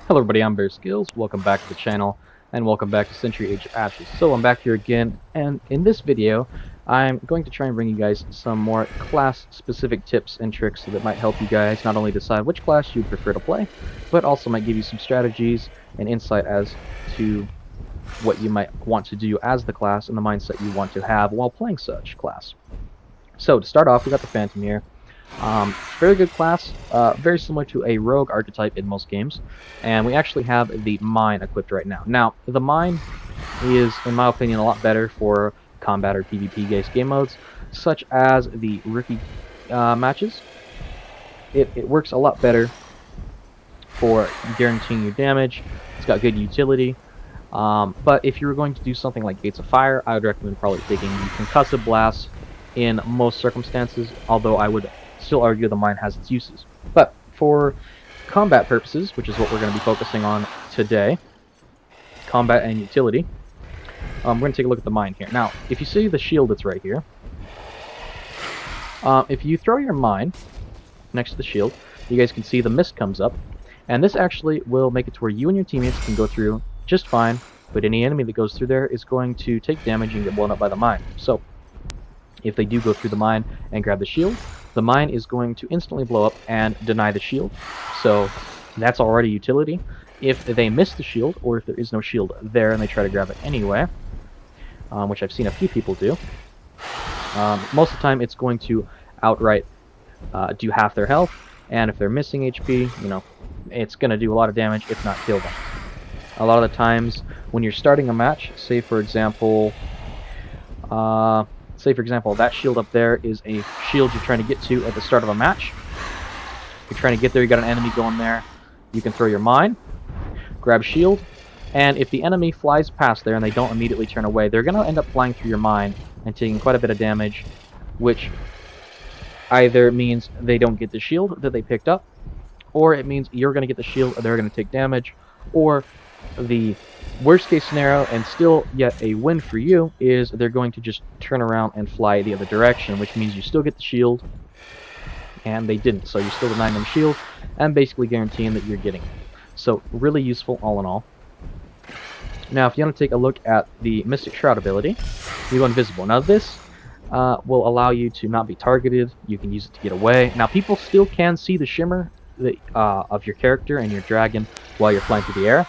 Hello everybody, I'm Bear Skills. Welcome back to the channel, and welcome back to Century Age of Ashes. So I'm back here again, and in this video, I'm going to try and bring you guys some more class-specific tips and tricks that might help you guys not only decide which class you'd prefer to play, but also might give you some strategies and insight as to what you might want to do as the class and the mindset you want to have while playing such class. So to start off, we got the Phantom here. Very good class, very similar to a rogue archetype in most games, and we actually have the mine equipped right now. Now, the mine is, in my opinion, a lot better for combat or PvP-based game modes, such as the rookie matches. It works a lot better for guaranteeing you damage. It's got good utility. But if you were going to do something like Gates of Fire, I would recommend probably taking the Concussive Blast in most circumstances, although I would still argue the mine has its uses. But for combat purposes, which is what we're going to be focusing on today, combat and utility, we're going to take a look at the mine here. Now, if you see the shield that's right here, if you throw your mine next to the shield, you guys can see the mist comes up, and this actually will make it to where you and your teammates can go through just fine, but any enemy that goes through there is going to take damage and get blown up by the mine. So, if they do go through the mine and grab the shield, the mine is going to instantly blow up and deny the shield. So that's already utility. If they miss the shield, or if there is no shield there and they try to grab it anyway, which I've seen a few people do, most of the time it's going to outright do half their health, and if they're missing HP, it's going to do a lot of damage, if not kill them. A lot of the times when you're starting a match, say for example, that shield up there is a shield you're trying to get to at the start of a match. You're trying to get there, you got an enemy going there, you can throw your mine, grab shield, and if the enemy flies past there and they don't immediately turn away, they're going to end up flying through your mine and taking quite a bit of damage, which either means they don't get the shield that they picked up, or it means you're going to get the shield and they're going to take damage, or the worst case scenario, and still yet a win for you, is they're going to just turn around and fly the other direction, which means you still get the shield, and they didn't, so you're still denying them shield, and basically guaranteeing that you're getting it. So really useful all in all. Now if you want to take a look at the Mystic Shroud ability, you go invisible. Now this will allow you to not be targeted, you can use it to get away. Now people still can see the shimmer of your character and your dragon while you're flying through the air.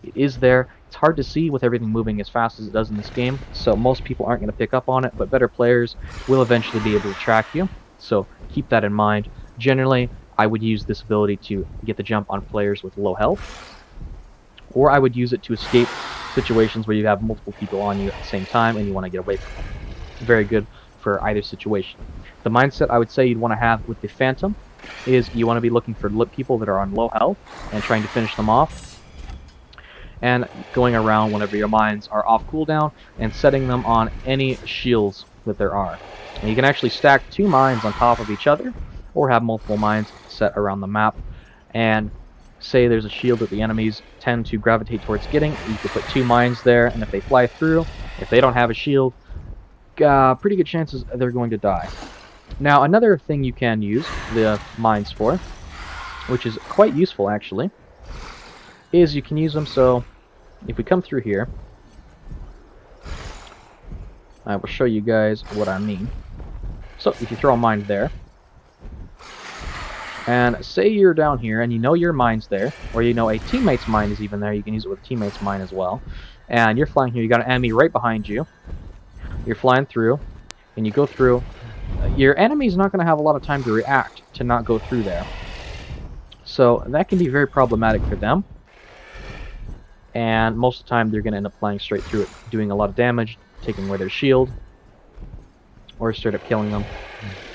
It is there. It's hard to see with everything moving as fast as it does in this game, so most people aren't going to pick up on it, but better players will eventually be able to track you, so keep that in mind. Generally, I would use this ability to get the jump on players with low health, or I would use it to escape situations where you have multiple people on you at the same time and you want to get away from them. Very good for either situation. The mindset I would say you'd want to have with the Phantom is you want to be looking for people that are on low health and trying to finish them off, and going around whenever your mines are off cooldown and setting them on any shields that there are. And you can actually stack 2 mines on top of each other, or have multiple mines set around the map, and say there's a shield that the enemies tend to gravitate towards getting, you could put 2 mines there, and if they fly through, if they don't have a shield, pretty good chances they're going to die. Now another thing you can use the mines for, which is quite useful actually, is you can use them. So if we come through here, I will show you guys what I mean. So if you throw a mine there, and say you're down here and you know your mine's there, or you know a teammate's mine is even there, you can use it with a teammate's mine as well, and you're flying here, you got an enemy right behind you, you're flying through, and you go through, your enemy's not going to have a lot of time to react to not go through there. So that can be very problematic for them, and most of the time they're going to end up flying straight through it, doing a lot of damage, taking away their shield, or straight up killing them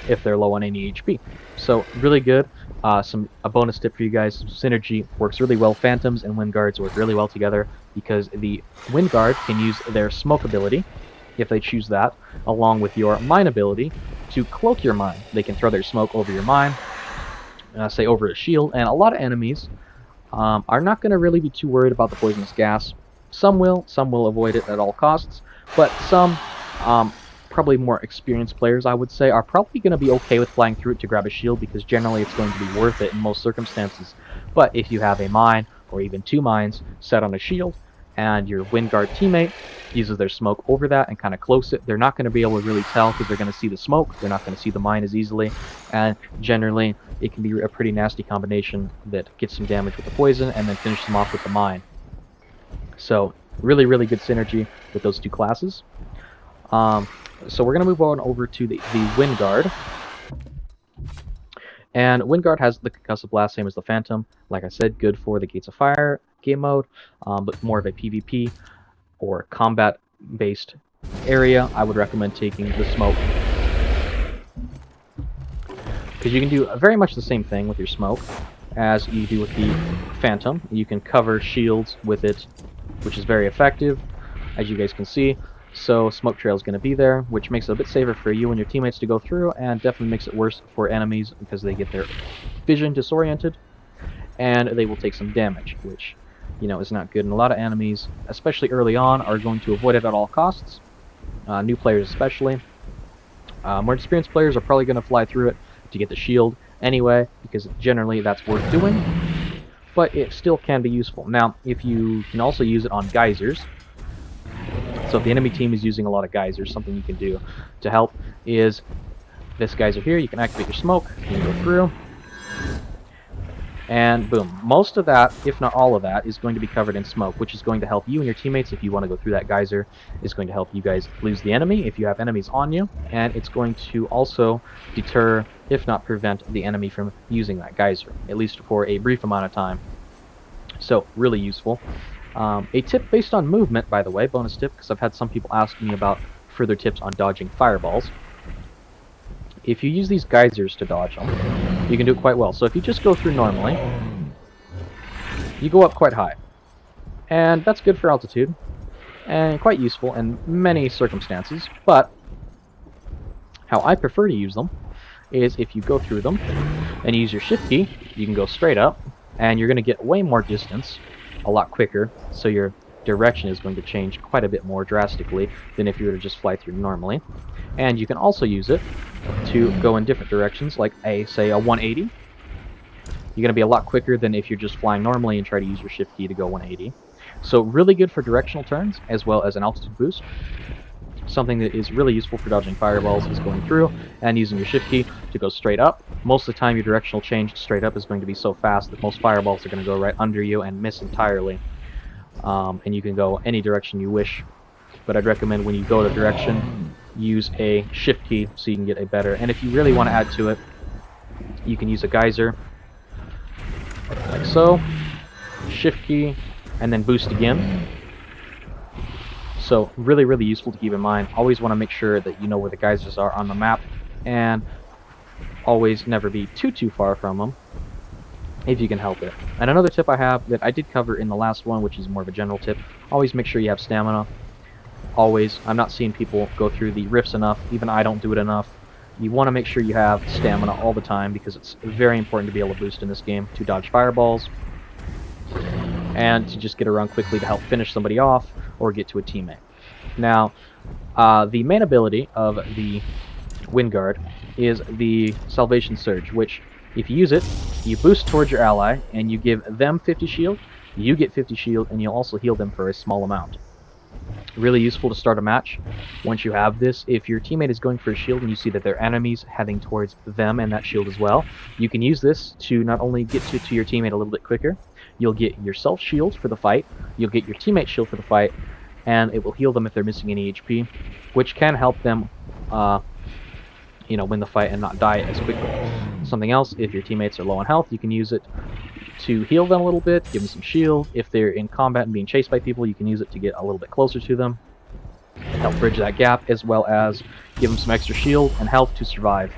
if they're low on any HP. So really good. A bonus tip for you guys: synergy works really well. Phantoms and Wind Guards work really well together, because the Wind Guard can use their smoke ability, if they choose that, along with your mine ability to cloak your mine. They can throw their smoke over your mine, say over a shield, and a lot of enemies are not going to really be too worried about the poisonous gas. Some will avoid it at all costs, but some, probably more experienced players, I would say, are probably going to be okay with flying through it to grab a shield, because generally it's going to be worth it in most circumstances. But if you have a mine or even 2 mines set on a shield, and your Wind Guard teammate uses their smoke over that and kind of close it. They're not going to be able to really tell because they're going to see the smoke. They're not going to see the mine as easily, and generally it can be a pretty nasty combination that gets some damage with the poison and then finishes them off with the mine. So really, really good synergy with those 2 classes. So we're going to move on over to the Wind Guard. And Wind Guard has the Concussive Blast, same as the Phantom. Like I said, good for the Gates of Fire game mode, but more of a PvP or combat-based area. I would recommend taking the Smoke, because you can do very much the same thing with your Smoke as you do with the Phantom. You can cover shields with it, which is very effective, as you guys can see. So smoke trail is going to be there, which makes it a bit safer for you and your teammates to go through, and definitely makes it worse for enemies because they get their vision disoriented and they will take some damage, which, you know, is not good. And a lot of enemies, especially early on, are going to avoid it at all costs. New players especially. More experienced players are probably going to fly through it to get the shield anyway, because generally that's worth doing, but it still can be useful. Now, if you can also use it on geysers, so if the enemy team is using a lot of geysers, something you can do to help is this geyser here. You can activate your smoke, you can go through, and boom. Most of that, if not all of that, is going to be covered in smoke, which is going to help you and your teammates if you want to go through that geyser. It's going to help you guys lose the enemy if you have enemies on you, and it's going to also deter, if not prevent, the enemy from using that geyser, at least for a brief amount of time. So, really useful. A tip based on movement, by the way, bonus tip, because I've had some people ask me about further tips on dodging fireballs. If you use these geysers to dodge them, you can do it quite well. So if you just go through normally, you go up quite high. And that's good for altitude, and quite useful in many circumstances. But how I prefer to use them is if you go through them and use your shift key, you can go straight up, and you're going to get way more distance a lot quicker, so your direction is going to change quite a bit more drastically than if you were to just fly through normally. And you can also use it to go in different directions, like say a 180. You're going to be a lot quicker than if you're just flying normally and try to use your shift key to go 180. So really good for directional turns as well as an altitude boost. Something that is really useful for dodging fireballs is going through and using your shift key to go straight up. Most of the time your directional change straight up is going to be so fast that most fireballs are going to go right under you and miss entirely. And you can go any direction you wish. But I'd recommend when you go to direction, use a shift key so you can get a better. And if you really want to add to it, you can use a geyser, like so, shift key, and then boost again. So really, really useful to keep in mind. Always want to make sure that you know where the geysers are on the map, and always never be too far from them if you can help it. And another tip I have that I did cover in the last one, which is more of a general tip, always make sure you have stamina. Always. I'm not seeing people go through the rifts enough. Even I don't do it enough. You want to make sure you have stamina all the time, because it's very important to be able to boost in this game to dodge fireballs and to just get around quickly to help finish somebody off or get to a teammate. Now, the main ability of the Wind Guard is the Salvation Surge, which, if you use it, you boost towards your ally, and you give them 50 shield, you get 50 shield, and you'll also heal them for a small amount. Really useful to start a match once you have this. If your teammate is going for a shield and you see that their enemy's heading towards them and that shield as well, you can use this to not only get to your teammate a little bit quicker, you'll get yourself shield for the fight, you'll get your teammate shield for the fight, and it will heal them if they're missing any HP, which can help them win the fight and not die as quickly. Something else, if your teammates are low on health, you can use it to heal them a little bit, give them some shield. If they're in combat and being chased by people, you can use it to get a little bit closer to them, help bridge that gap, as well as give them some extra shield and health to survive.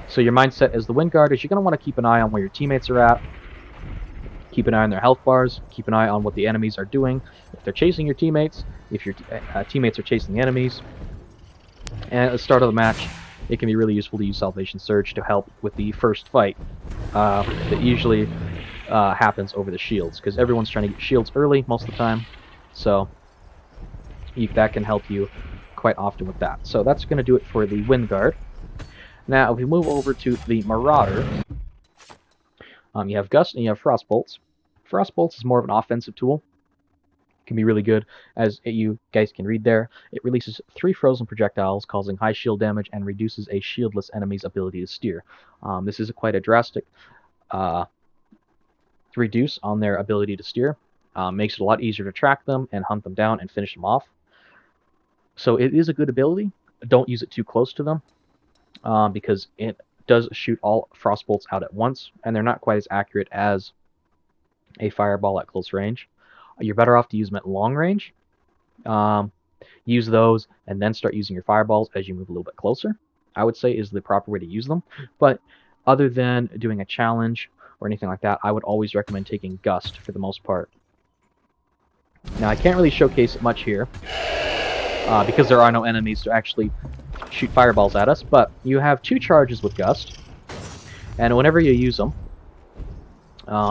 So your mindset as the Wind Guard is you're going to want to keep an eye on where your teammates are at, keep an eye on their health bars, keep an eye on what the enemies are doing, if they're chasing your teammates, if your teammates are chasing the enemies. And at the start of the match, it can be really useful to use Salvation Surge to help with the first fight that usually happens over the shields, because everyone's trying to get shields early most of the time, so that can help you quite often with that. So that's going to do it for the Wind Guard. Now, if we move over to the Marauder, you have Gust and you have Frost Bolts. Frost Bolts is more of an offensive tool. It can be really good, as you guys can read there. It releases 3 frozen projectiles, causing high shield damage, and reduces a shieldless enemy's ability to steer. This is quite a drastic reduce on their ability to steer. Makes it a lot easier to track them and hunt them down and finish them off. So it is a good ability. Don't use it too close to them, because it does shoot all frost bolts out at once, and they're not quite as accurate as a fireball at close range. You're better off to use them at long range. Use those and then start using your fireballs as you move a little bit closer, I would say, is the proper way to use them. But other than doing a challenge or anything like that, I would always recommend taking Gust for the most part. Now, I can't really showcase it much here, because there are no enemies to actually shoot fireballs at us, but you have 2 charges with Gust, and whenever you use them,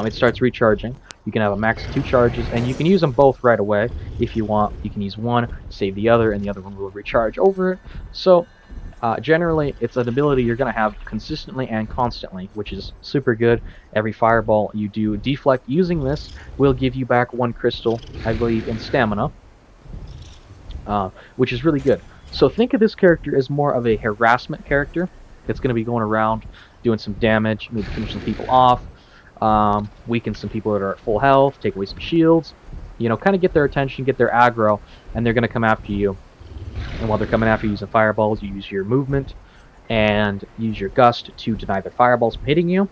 it starts recharging. You can have a max of 2 charges, and you can use them both right away if you want. You can use one, save the other, and the other one will recharge over it. So generally, it's an ability you're going to have consistently and constantly, which is super good. Every fireball you do deflect using this will give you back 1 crystal, I believe, in stamina, which is really good. So think of this character as more of a harassment character that's going to be going around doing some damage, maybe finish some people off, weaken some people that are at full health, take away some shields, you know, kind of get their attention, get their aggro, and they're going to come after you. And while they're coming after you using fireballs, you use your movement and use your Gust to deny their fireballs from hitting you,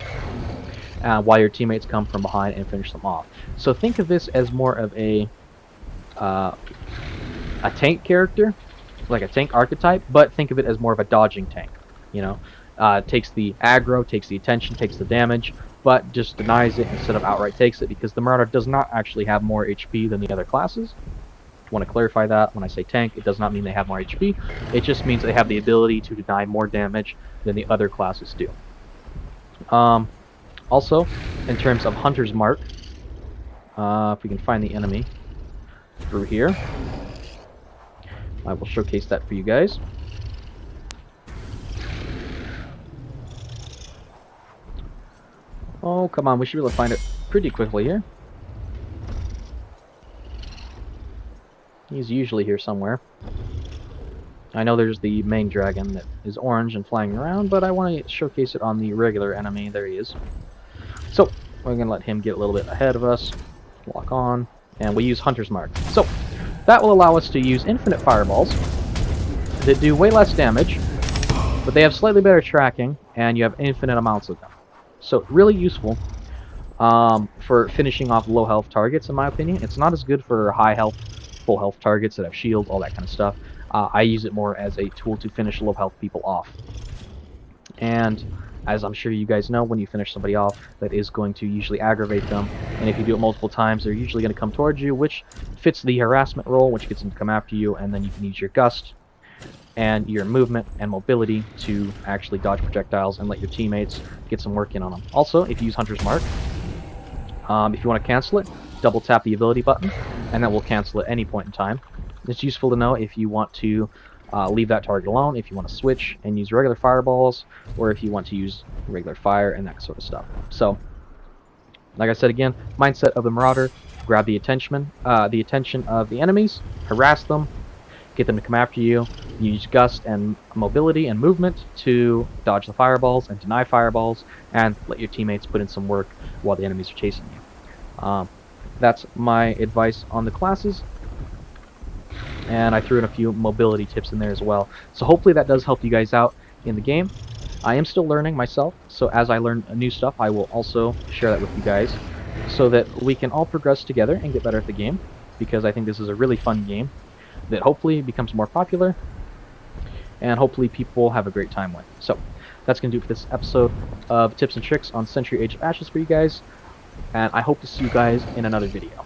while your teammates come from behind and finish them off. So think of this as more of a tank character, like a tank archetype, but think of it as more of a dodging tank. You know, takes the aggro, takes the attention, takes the damage, but just denies it instead of outright takes it, because the Marauder does not actually have more HP than the other classes. I want to clarify that. When I say tank, it does not mean they have more HP. It just means they have the ability to deny more damage than the other classes do. Also, in terms of Hunter's Mark, if we can find the enemy through here, I will showcase that for you guys. Oh, come on, we should be able to find it pretty quickly here. He's usually here somewhere. I know there's the main dragon that is orange and flying around, but I want to showcase it on the regular enemy. There he is. So, we're going to let him get a little bit ahead of us. Lock on, and we use Hunter's Mark. So, that will allow us to use infinite fireballs that do way less damage, but they have slightly better tracking, and you have infinite amounts of them. So, really useful for finishing off low health targets, in my opinion. It's not as good for high health, full health targets that have shields, all that kind of stuff. I use it more as a tool to finish low health people off. And as I'm sure you guys know, when you finish somebody off, that is going to usually aggravate them. And if you do it multiple times, they're usually going to come towards you, which fits the harassment role, which gets them to come after you. And then you can use your Gust and your movement and mobility to actually dodge projectiles and let your teammates get some work in on them. Also, if you use Hunter's Mark, if you want to cancel it, double tap the ability button, and that will cancel at any point in time. It's useful to know if you want to leave that target alone, if you want to switch and use regular fireballs, or if you want to use regular fire and that sort of stuff. So, like I said again, mindset of the Marauder: grab the attention of the enemies, harass them, get them to come after you, use Gust and mobility and movement to dodge the fireballs and deny fireballs, and let your teammates put in some work while the enemies are chasing you. That's my advice on the classes, and I threw in a few mobility tips in there as well. So hopefully that does help you guys out in the game. I am still learning myself, so as I learn new stuff, I will also share that with you guys, so that we can all progress together and get better at the game, because I think this is a really fun game that hopefully becomes more popular, and hopefully people have a great time with. So that's going to do it for this episode of Tips and Tricks on Century Age of Ashes for you guys, and I hope to see you guys in another video.